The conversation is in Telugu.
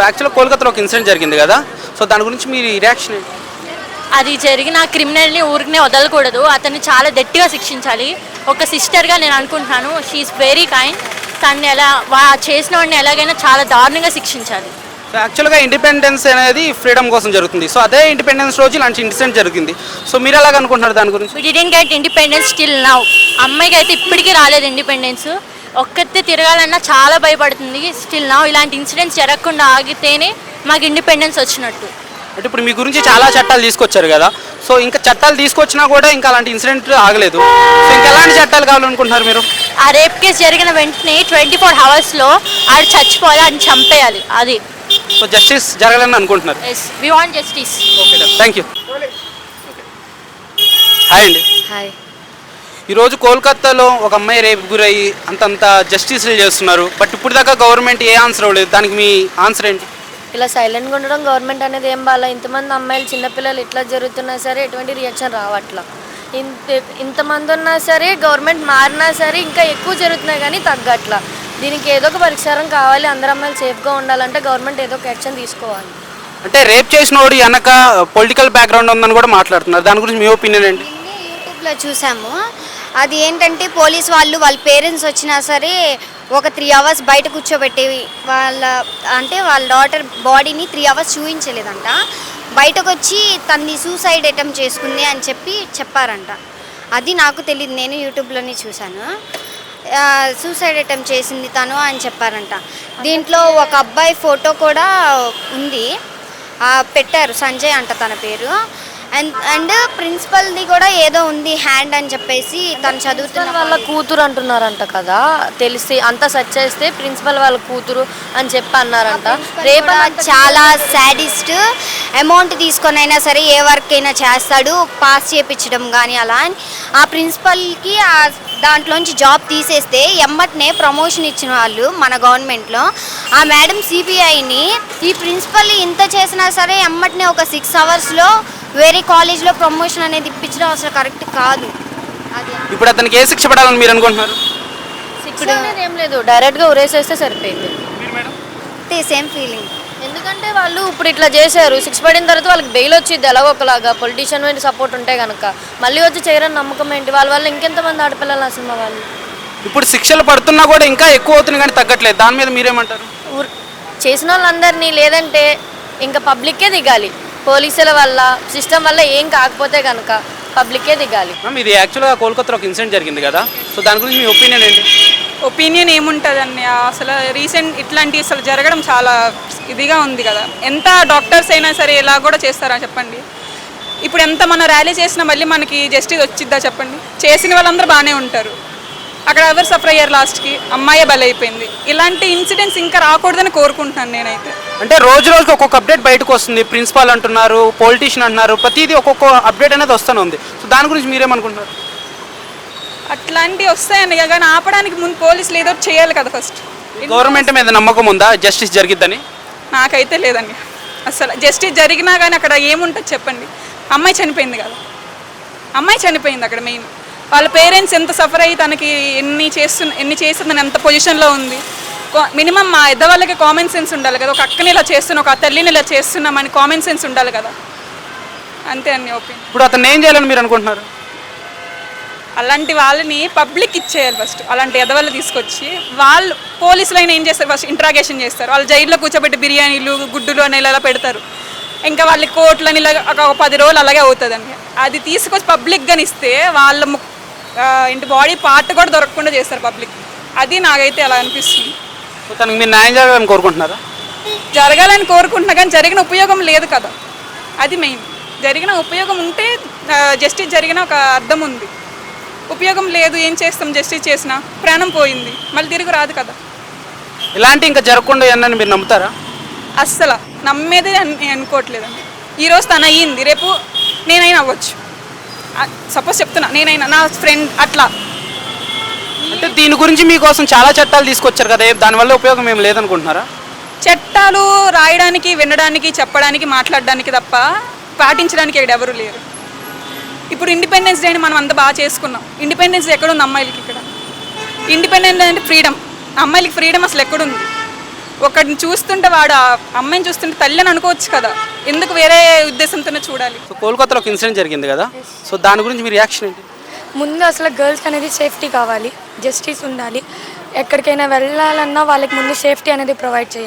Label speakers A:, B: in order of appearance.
A: యాక్చువల్గా కోల్కతాలో ఒక ఇన్సిడెంట్ జరిగింది కదా, సో దాని గురించి మీ రియాక్షన్ ఏంటి?
B: అది జరిగిన క్రిమినల్ని ఊరికనే వదలకూడదు, అతన్ని చాలా గట్టిగా శిక్షించాలి. ఒక సిస్టర్గా నేను అనుకుంటున్నాను, షీఈస్ వెరీ కైండ్. తన్ని చేసిన వాడిని ఎలాగైనా చాలా దారుణంగా శిక్షించాలి.
A: సో యాక్చువల్గా ఇండిపెండెన్స్ అనేది ఫ్రీడమ్ కోసం జరుగుతుంది. సో అదే ఇండిపెండెన్స్ రోజు ఇలాంటి ఇన్సిడెంట్ జరిగింది. సో మీరు ఎలాగ అనుకుంటున్నారు దాని గురించి?
B: We didn't get independence still now. అమ్మాయికి అయితే ఇప్పటికీ రాలేదు ఇండిపెండెన్స్. ఒక్కతే తిరగాలన్నా చాలా భయపడుతుంది. స్టిల్ నౌ ఇలాంటి ఇన్సిడెంట్స్ జరగకుండా ఆగితేనే మాకు ఇండిపెండెన్స్ వచ్చినట్టు.
A: అంటే ఇప్పుడు మీ గురించి చాలా చట్టాలు తీసుకొచ్చారు కదా, సో ఇంకా చట్టాలు తీసుకొచ్చినా కూడా ఇంకా అలాంటి ఇన్సిడెంట్ ఆగలేదు. సో ఇంకా ఎలాంటి చట్టాలు కావాలనుకుంటున్నారు మీరు?
B: ఆ రేప్ కేసు జరిగిన వెంటనే 24 hours ఆడు చచ్చిపోవాలి, ఆడిని చంపేయాలి. అది
A: సో జస్టిస్ జరగాలని అనుకుంటున్నారు?
B: Yes, we want justice.
A: Okay, thank you. Hi అండి.
B: హాయ్.
A: ఈరోజు కోల్కతాలో ఒక అమ్మాయి రేపు గురయ్యి అంతంత జస్టిస్లు చేస్తున్నారు, బట్ ఇప్పుడు దాకా గవర్నమెంట్ ఏ ఆన్సర్ అవ్వలేదు. దానికి మీ ఆన్సర్ ఏంటి?
C: ఇలా సైలెంట్గా ఉండడం గవర్నమెంట్ అనేది ఏం బాగా. ఇంతమంది అమ్మాయిలు చిన్నపిల్లలు ఇట్లా జరుగుతున్నా సరే ఎటువంటి రియాక్షన్ రావట్లా. ఇంతమంది ఉన్నా సరే గవర్నమెంట్ మారినా సరే ఇంకా ఎక్కువ జరుగుతున్నాయి కానీ తగ్గట్లా. దీనికి ఏదో ఒక పరిష్కారం కావాలి. అందరు అమ్మాయిలు సేఫ్గా ఉండాలంటే గవర్నమెంట్ ఏదో ఒక యాక్షన్ తీసుకోవాలి.
A: అంటే రేప్ చేసిన వాడు వెనక పొలిటికల్ బ్యాక్గ్రౌండ్ ఉందని కూడా మాట్లాడుతున్నారు. దాని గురించి మీ ఒపీనియన్ ఏంటి?
D: యూట్యూబ్లో చూసాము. అది ఏంటంటే పోలీస్ వాళ్ళ పేరెంట్స్ వచ్చినా సరే ఒక 3 hours బయట కూర్చోబెట్టి వాళ్ళ డాటర్ బాడీని 3 hours చూపించలేదంట. బయటకు వచ్చి తన్ని సూసైడ్ అటెంప్ట్ చేసుకుంది అని చెప్పారంట. అది నాకు తెలియదు, నేను యూట్యూబ్లోనే చూశాను. సూసైడ్ అటెంప్ట్ చేసింది తను అని చెప్పారంట. దీంట్లో ఒక అబ్బాయి ఫోటో కూడా ఉంది, పెట్టారు, సంజయ్ అంట తన పేరు. అండ్ ప్రిన్సిపల్ది కూడా ఏదో ఉంది హ్యాండ్ అని చెప్పేసి తను చదువుతున్న
C: వాళ్ళ కూతురు అంటున్నారంట కదా, తెలిసి అంతా సెర్చ్ చేస్తే ప్రిన్సిపల్ వాళ్ళ కూతురు అని చెప్పి అన్నారంట.
D: రేపు చాలా సాడిస్ట్, అమౌంట్ తీసుకొని అయినా సరే ఏ వర్క్ అయినా చేస్తాడు, పాస్ చేయించడం కానీ అలా. ఆ ప్రిన్సిపల్కి దాంట్లోంచి జాబ్ తీసేస్తే ఎమ్మటనే ప్రమోషన్ ఇచ్చిన వాళ్ళు మన గవర్నమెంట్లో. ఆ మేడం సిబిఐని ఈ ప్రిన్సిపల్ ఇంత చేసినా సరే ఎమ్మటనే ఒక 6 hours వేరే కాలేజ్లో ప్రమోషన్ అనేది ఇప్పించడం అసలు కరెక్ట్ కాదు. అది
A: ఇప్పుడు అతనికి ఏ శిక్ష పడాలని మీరు అనుకుంటున్నారు?
C: శిక్ష అనేది ఏం లేదు, డైరెక్ట్గా ఉరేసేస్తే సరిపోయింది.
D: Same feeling.
C: ఎందుకంటే వాళ్ళు ఇప్పుడు ఇట్లా చేశారు, 6 పడిన తర్వాత వాళ్ళకి బెయిల్ వచ్చింది ఎలాగో ఒకలాగా. పొలిటీషియన్ మీద సపోర్ట్ ఉంటే కనుక మళ్ళీ వచ్చి చేయరని నమ్మకం ఏంటి? వాళ్ళ వల్ల ఇంకెంతమంది ఆడపిల్లలు అసలు వాళ్ళు.
A: ఇప్పుడు శిక్షలు పడుతున్నా కూడా ఇంకా ఎక్కువ అవుతుంది కానీ తగ్గట్లేదు. దాని మీద మీరేమంటారు?
C: చేసిన వాళ్ళందరినీ లేదంటే ఇంకా పబ్లిక్కే దిగాలి. పోలీసుల వల్ల సిస్టమ్ వల్ల ఏం కాకపోతే కనుక పబ్లిక్కే దిగాలి.
A: ఇది యాక్చువల్గా కోల్కతాలో ఒక ఇన్సిడెంట్ జరిగింది కదా, సో దాని గురించి మీ ఒపీనియన్ ఏంటి?
E: ఒపీనియన్ ఏముంటుందండి, అసలు రీసెంట్ ఇట్లాంటి అసలు జరగడం చాలా ఇదిగా ఉంది కదా. ఎంత డాక్టర్స్ అయినా సరే ఇలా కూడా చేస్తారా చెప్పండి? ఇప్పుడు ఎంత మనం ర్యాలీ చేసినా మళ్ళీ మనకి జస్టిస్ వచ్చిద్దా చెప్పండి? చేసిన వాళ్ళందరూ బాగానే ఉంటారు, అక్కడ ఎవరు సఫర్ అయ్యారు? లాస్ట్కి అమ్మాయే బలైపోయింది. ఇలాంటి ఇన్సిడెంట్స్ ఇంకా రాకూడదని కోరుకుంటున్నాను నేనైతే.
A: అంటే రోజు రోజుకి ఒక్కొక్క అప్డేట్ బయటకు వస్తుంది. ప్రిన్సిపాల్ అంటున్నారు, పొలిటీషియన్ అంటున్నారు, ప్రతిదీ ఒక్కొక్క అప్డేట్ అనేది వస్తూనే ఉంది. సో దాని గురించి మీరేమనుకుంటున్నారు?
E: అట్లాంటివి వస్తాయండి కానీ ఆపడానికి ముందు పోలీసులు ఏదో చేయాలి కదా ఫస్ట్.
A: గవర్నమెంట్ మీద నమ్మకం ఉందా జస్టిస్ జరిగిద్దని?
E: నాకైతే లేదండి. అసలు జస్టిస్ జరిగినా కానీ అక్కడ ఏముంటుంది చెప్పండి? అమ్మాయి చనిపోయింది కదా, అమ్మాయి చనిపోయింది అక్కడ మెయిన్. వాళ్ళ పేరెంట్స్ ఎంత సఫర్ అయ్యి తనకి ఎన్ని చేస్తుందని ఎంత పొజిషన్లో ఉంది. మినిమం మా వాళ్ళకి కామన్ సెన్స్ ఉండాలి కదా. ఒక అక్కని ఇలా చేస్తున్నాం, ఒక తల్లిని ఇలా చేస్తున్నామని కామన్ సెన్స్ ఉండాలి కదా. అంతే అండి ఒపీనియన్.
A: ఇప్పుడు అతను ఏం చేయాలని మీరు అనుకుంటున్నారు?
E: అలాంటి వాళ్ళని పబ్లిక్ ఇచ్చేయాలి ఫస్ట్. అలాంటి ఎదవాళ్ళు తీసుకొచ్చి వాళ్ళు పోలీసులు అయినా ఏం చేస్తారు, ఫస్ట్ ఇంట్రాగేషన్ చేస్తారు. వాళ్ళు జైల్లో కూర్చోబెట్టి బిర్యానీలు గుడ్డులు అని ఇలా పెడతారు. ఇంకా వాళ్ళకి కోట్లని ఇలా ఒక 10 రోజులు అలాగే అవుతుందండి. అది తీసుకొచ్చి పబ్లిక్గా ఇస్తే వాళ్ళ ఇంటి బాడీ పార్ట్ కూడా దొరకకుండా చేస్తారు పబ్లిక్. అది నాకైతే అలా అనిపిస్తుంది.
A: తనకి మీరు న్యాయం జరగాలని కోరుకుంటున్నారా?
E: జరగాలని కోరుకుంటున్నా కానీ జరిగిన ఉపయోగం లేదు కదా, అది మెయిన్. జరిగిన ఉపయోగం ఉంటే జస్టిస్ జరిగిన ఒక అర్థం ఉంది. ఉపయోగం లేదు, ఏం చేస్తాం? జస్టిస్ చేసినా ప్రాణం పోయింది, మళ్ళీ తిరిగి రాదు కదా.
A: ఇలాంటి ఇంకా జరగకుండా అన్నని మీరు నమ్ముతారా?
E: అస్సలు నమ్మేదే అనుకోవట్లేదండి. ఈరోజు తను అయ్యింది, రేపు నేనైనా అవ్వచ్చు. సపోజ్ చెప్తున్నా, నేనైనా నా ఫ్రెండ్ అట్లా.
A: అంటే దీని గురించి మీకోసం చాలా చట్టాలు తీసుకొచ్చారు కదా, దానివల్ల ఉపయోగం ఏం లేదనుకుంటున్నారా?
E: చట్టాలు రాయడానికి, వినడానికి, చెప్పడానికి, మాట్లాడడానికి తప్ప పాటించడానికి ఇక్కడ ఎవరు లేరు. ఇప్పుడు ఇండిపెండెన్స్ డేని మనం అంత బాగా చేసుకున్నాం. ఇండిపెండెన్స్ డే ఎక్కడుంది అమ్మాయిలకి? ఇక్కడ ఇండిపెండెన్స్ అంటే ఫ్రీడమ్. అమ్మాయిలకి ఫ్రీడమ్ అసలు ఎక్కడుంది? ఒకడిని చూస్తుంటే వాడు ఆ అమ్మాయిని చూస్తుంటే తల్లి అని అనుకోవచ్చు కదా, ఎందుకు వేరే ఉద్దేశంతోనే చూడాలి?
A: సో కోల్కతాలో ఒక ఇన్సిడెంట్ జరిగింది కదా, సో దాని గురించి మీ రియాక్షన్ ఏంటి?
F: ముందు అసలు గర్ల్స్ అనేది సేఫ్టీ కావాలి, జస్టిస్ ఉండాలి. ఎక్కడికైనా వెళ్ళాలన్నా వాళ్ళకి ముందు సేఫ్టీ అనేది ప్రొవైడ్ చేయాలి.